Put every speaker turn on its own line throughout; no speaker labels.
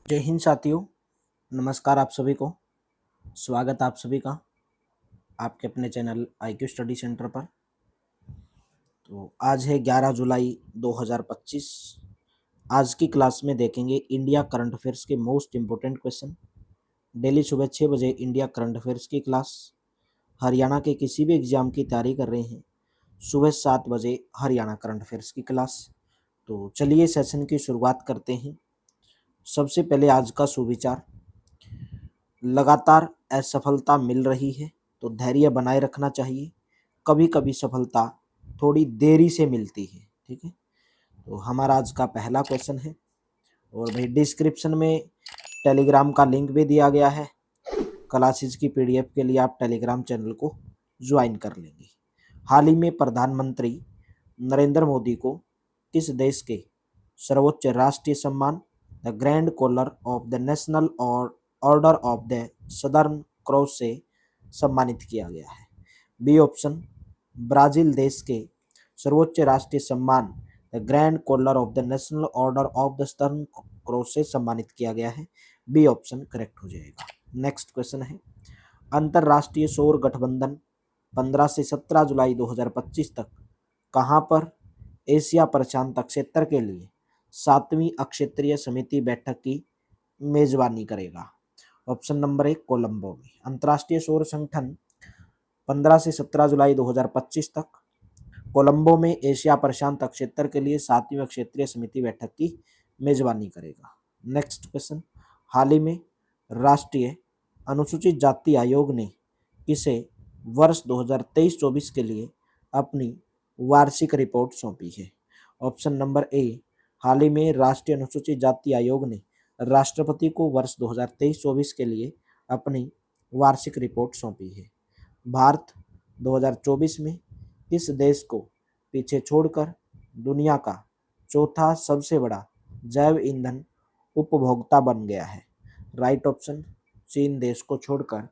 जय हिंद साथियों। नमस्कार आप सभी को। स्वागत आप सभी का आपके अपने चैनल IQ स्टडी सेंटर पर। तो आज है 11 जुलाई 2025। आज की क्लास में देखेंगे इंडिया करंट अफेयर्स के मोस्ट इम्पोर्टेंट क्वेश्चन। डेली सुबह 6 बजे इंडिया करंट अफेयर्स की क्लास। हरियाणा के किसी भी एग्जाम की तैयारी कर रहे हैं, सुबह 7 बजे हरियाणा करंट अफेयर्स की क्लास। तो चलिए सेशन की शुरुआत करते हैं। सबसे पहले आज का सुविचार, लगातार असफलता मिल रही है तो धैर्य बनाए रखना चाहिए। कभी कभी सफलता थोड़ी देरी से मिलती है। ठीक है, तो हमारा आज का पहला क्वेश्चन है। और भाई डिस्क्रिप्शन में टेलीग्राम का लिंक भी दिया गया है। क्लासेस की PDF के लिए आप टेलीग्राम चैनल को ज्वाइन कर लेंगे। हाल ही में प्रधानमंत्री नरेंद्र मोदी को किस देश के सर्वोच्च राष्ट्रीय सम्मान the grand collar of the national और order of the southern cross से सम्मानित किया गया है? बी ऑप्शन, ब्राजील देश के सर्वोच्च राष्ट्रीय सम्मान the grand collar of the national order of the southern cross से सम्मानित किया गया है। बी ऑप्शन करेक्ट हो जाएगा। नेक्स्ट क्वेश्चन है, अंतर्राष्ट्रीय सौर गठबंधन 15 से 17 जुलाई 2025 तक कहां पर एशिया प्रशांत क्षेत्र के लिए 7वीं अक्षेत्रीय समिति बैठक की मेजबानी करेगा? ऑप्शन नंबर 1 कोलंबो में। अंतर्राष्ट्रीय सौर संगठन 15 से 17 जुलाई 2025 तक कोलंबो में एशिया प्रशांत क्षेत्र के लिए 7वीं क्षेत्रीय समिति बैठक की मेजबानी करेगा। नेक्स्ट क्वेश्चन, हाल ही में राष्ट्रीय अनुसूचित जाति आयोग ने किसे वर्ष 2023-24 के लिए अपनी वार्षिक रिपोर्ट सौंपी है? ऑप्शन नंबर ए, हाल ही में राष्ट्रीय अनुसूचित जाति आयोग ने राष्ट्रपति को वर्ष 2023-24 के लिए अपनी वार्षिक रिपोर्ट सौंपी है। भारत 2024 में किस देश को पीछे छोड़कर दुनिया का चौथा सबसे बड़ा जैव ईंधन उपभोक्ता बन गया है? राइट ऑप्शन, चीन देश को छोड़कर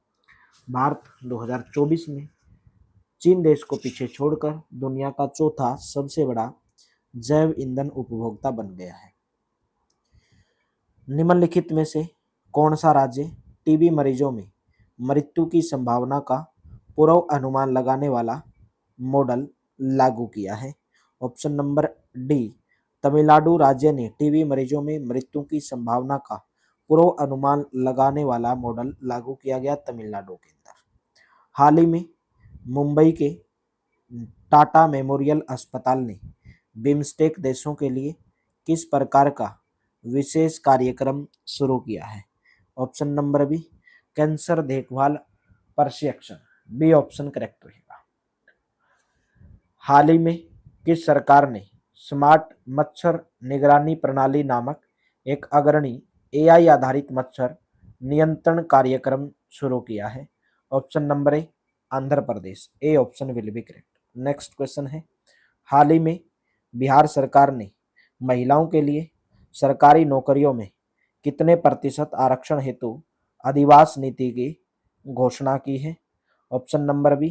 भारत 2024 में चीन देश को पीछे छोड़कर दुनिया का चौथा सबसे बड़ा जैव ईंधन उपभोक्ता बन गया है। निम्नलिखित में से कौन सा राज्य टीबी मरीजों में मृत्यु की संभावना का पूर्व अनुमान लगाने वाला मॉडल लागू किया है? ऑप्शन नंबर डी, तमिलनाडु राज्य ने टीबी मरीजों में मृत्यु की संभावना का पूर्व अनुमान लगाने वाला मॉडल लागू किया गया तमिलनाडु के अंदर। हाल ही में मुंबई के टाटा मेमोरियल अस्पताल ने बिम्स्टेक देशों के लिए किस प्रकार का विशेष कार्यक्रम शुरू किया है? ऑप्शन नंबर बी, कैंसर देखभाल प्रशिक्षण। बी ऑप्शन करेक्ट रहेगा। हाल ही में किस सरकार ने स्मार्ट मच्छर निगरानी प्रणाली नामक एक अग्रणी AI आधारित मच्छर नियंत्रण कार्यक्रम शुरू किया है? Option number A, Andhra Pradesh. A option will be correct. Next question है, हाल ही में बिहार सरकार ने महिलाओं के लिए सरकारी नौकरियों में कितने प्रतिशत आरक्षण हेतु अधिवास नीति की घोषणा की है? Option number B,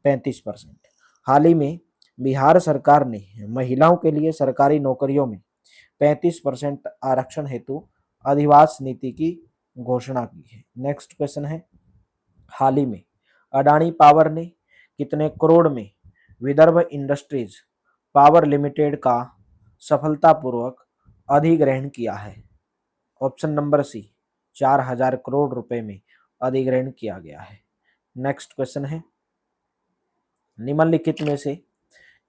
35%। हाल ही में बिहार सरकार ने महिलाओं के लिए सरकारी नौकरियों में 35% आरक्षण हेतु अधिवास नीति की घोषणा की है। नेक्स्ट क्वेश्चन है, हाल ही में अडानी पावर ने कितने करोड़ में विदर्भ इंडस्ट्रीज पावर लिमिटेड का सफलतापूर्वक अधिग्रहण किया है? ऑप्शन नंबर सी, 4000 करोड़ रुपए में अधिग्रहण किया गया है। नेक्स्ट क्वेश्चन है, निम्नलिखित में से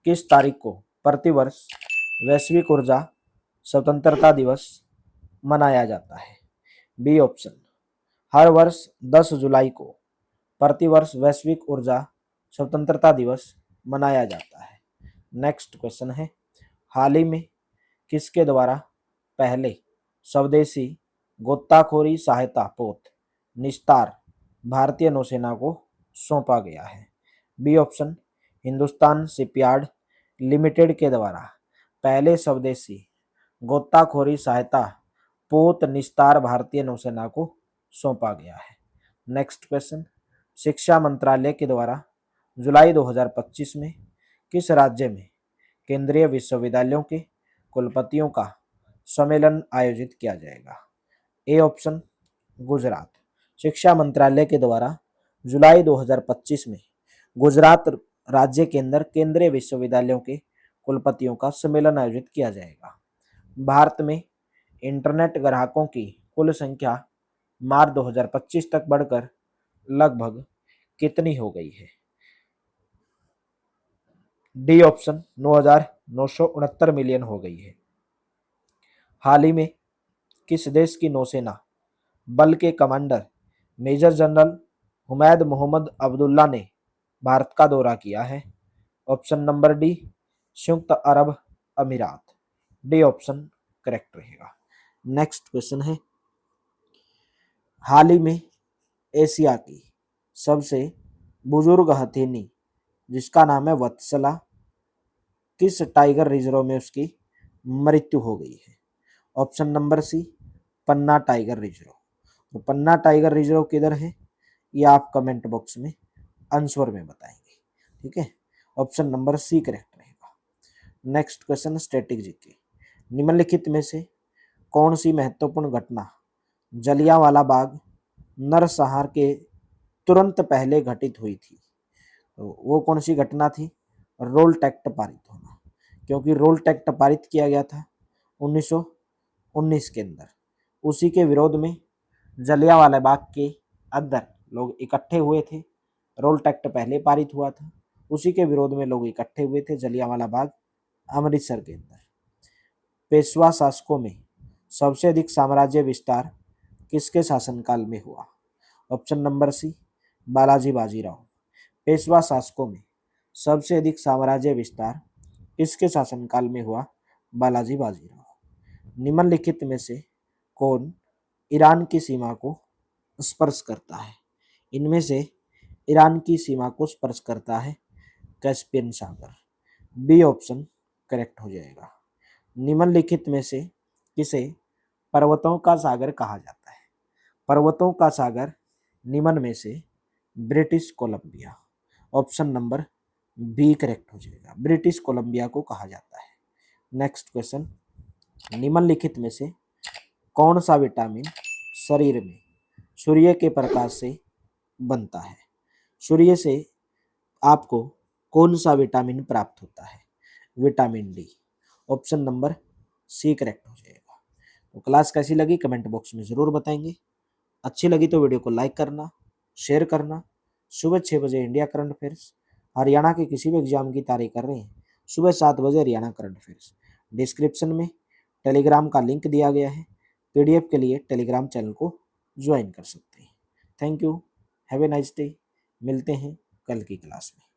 किस तारीख को प्रतिवर्ष वैश्विक ऊर्जा स्वतंत्रता दिवस मनाया जाता है? बी ऑप्शन, हर वर्ष 10 जुलाई को प्रतिवर्ष वैश्विक ऊर्जा स्वतंत्रता दिवस मनाया जाता है। नेक्स्ट क्वेश्चन है, हाल ही में किसके द्वारा पहले स्वदेशी गोताखोरी सहायता पोत निस्तार भारतीय नौसेना को सौंपा गया है? B option, Hindustan shipyard limited के द्वारा पहले स्वदेशी गोताखोरी सहायता पोत निस्तार भारतीय नौसेना को सौंपा गया है। नेक्स्ट क्वेश्चन, शिक्षा मंत्रालय के द्वारा जुलाई 2025 में किस राज्य में केंद्रीय विश्वविद्यालयों के कुलपतियों का सम्मेलन आयोजित किया जाएगा? A option Gujarat. शिक्षा मंत्रालय के द्वारा जुलाई 2025 में गुजरात राज्य के अंदर केंद्रीय विश्वविद्यालयों के कुलपतियों का सम्मेलन आयोजित किया जाएगा। भारत में इंटरनेट ग्राहकों की कुल संख्या मार्च 2025 तक बढ़कर लगभग कितनी हो गई है? डी ऑप्शन 9,969 मिलियन हो गई है। हाल ही में किस देश की नौसेना बल के commander major general Humaid Mohammed Abdullah ने भारत का दौरा किया है? ऑप्शन नंबर डी संयुक्त अरब अमीरात। डी ऑप्शन करेक्ट रहेगा। नेक्स्ट क्वेश्चन है, हाल ही में एशिया की सबसे बुजुर्ग हथिनी जिसका नाम है वत्सला, किस टाइगर रिजर्व में उसकी मृत्यु हो गई है? ऑप्शन नंबर सी पन्ना टाइगर रिजर्व। तो पन्ना टाइगर रिजर्व किधर है ये आप कमेंट बॉक्स में आंसर में बताएंगे, ठीक है। ऑप्शन नंबर सी करेक्ट रहेगा। नेक्स्ट क्वेश्चन स्टैटिक जीके, निम्नलिखित में से कौन सी महत्वपूर्ण घटना जलियांवाला बाग नरसंहार के तुरंत पहले घटित हुई थी? तो वो कौन सी घटना थी? रोल्ट एक्ट पारित होना, क्योंकि रोल्ट एक्ट पारित किया गया था 1919 के अंदर। उसी के विरोध में जलियांवाला बाग के अंदर लोग इकट्ठे हुए थे। रोल्ट एक्ट पहले पारित हुआ था, उसी के विरोध में लोग इकट्ठे हुए थे जलियांवाला बाग अमृतसर के अंदर। पेशवा शासकों में सबसे अधिक साम्राज्य विस्तार किसके शासनकाल में हुआ? Option number C Balaji Bajirao. Peshwa शासकों में सबसे अधिक साम्राज्य विस्तार किसके शासनकाल में हुआ? बालाजी बाजीराव। निम्नलिखित में से कौन ईरान की सीमा को स्पर्श करता है? इनमें से ईरान की सीमा को स्पर्श करता है कैस्पियन सागर। बी ऑप्शन करेक्ट हो जाएगा। निम्नलिखित में से किसे पर्वतों का सागर कहा जाता है? पर्वतों का सागर निम्न में से British Columbia. Option number B correct हो जाएगा, ब्रिटिश कोलंबिया को कहा जाता है। नेक्स्ट क्वेश्चन, निम्नलिखित में से कौन सा विटामिन शरीर में सूर्य के प्रकाश से बनता है? सूर्य से आपको कौन सा विटामिन प्राप्त होता है? Vitamin D. Option number C correct हो जाएगा। तो क्लास कैसी लगी कमेंट बॉक्स में ज़रूर बताएंगे। अच्छी लगी तो वीडियो को लाइक करना, शेयर करना। सुबह 6 बजे इंडिया करंट अफेयर्स, हरियाणा के किसी भी एग्जाम की तैयारी कर रहे हैं सुबह 7 बजे हरियाणा करंट अफेयर्स। डिस्क्रिप्शन में टेलीग्राम का लिंक दिया गया है, पीडीएफ के लिए टेलीग्राम चैनल को ज्वाइन कर सकते हैं। Thank you, have a nice day. मिलते हैं कल की क्लास में।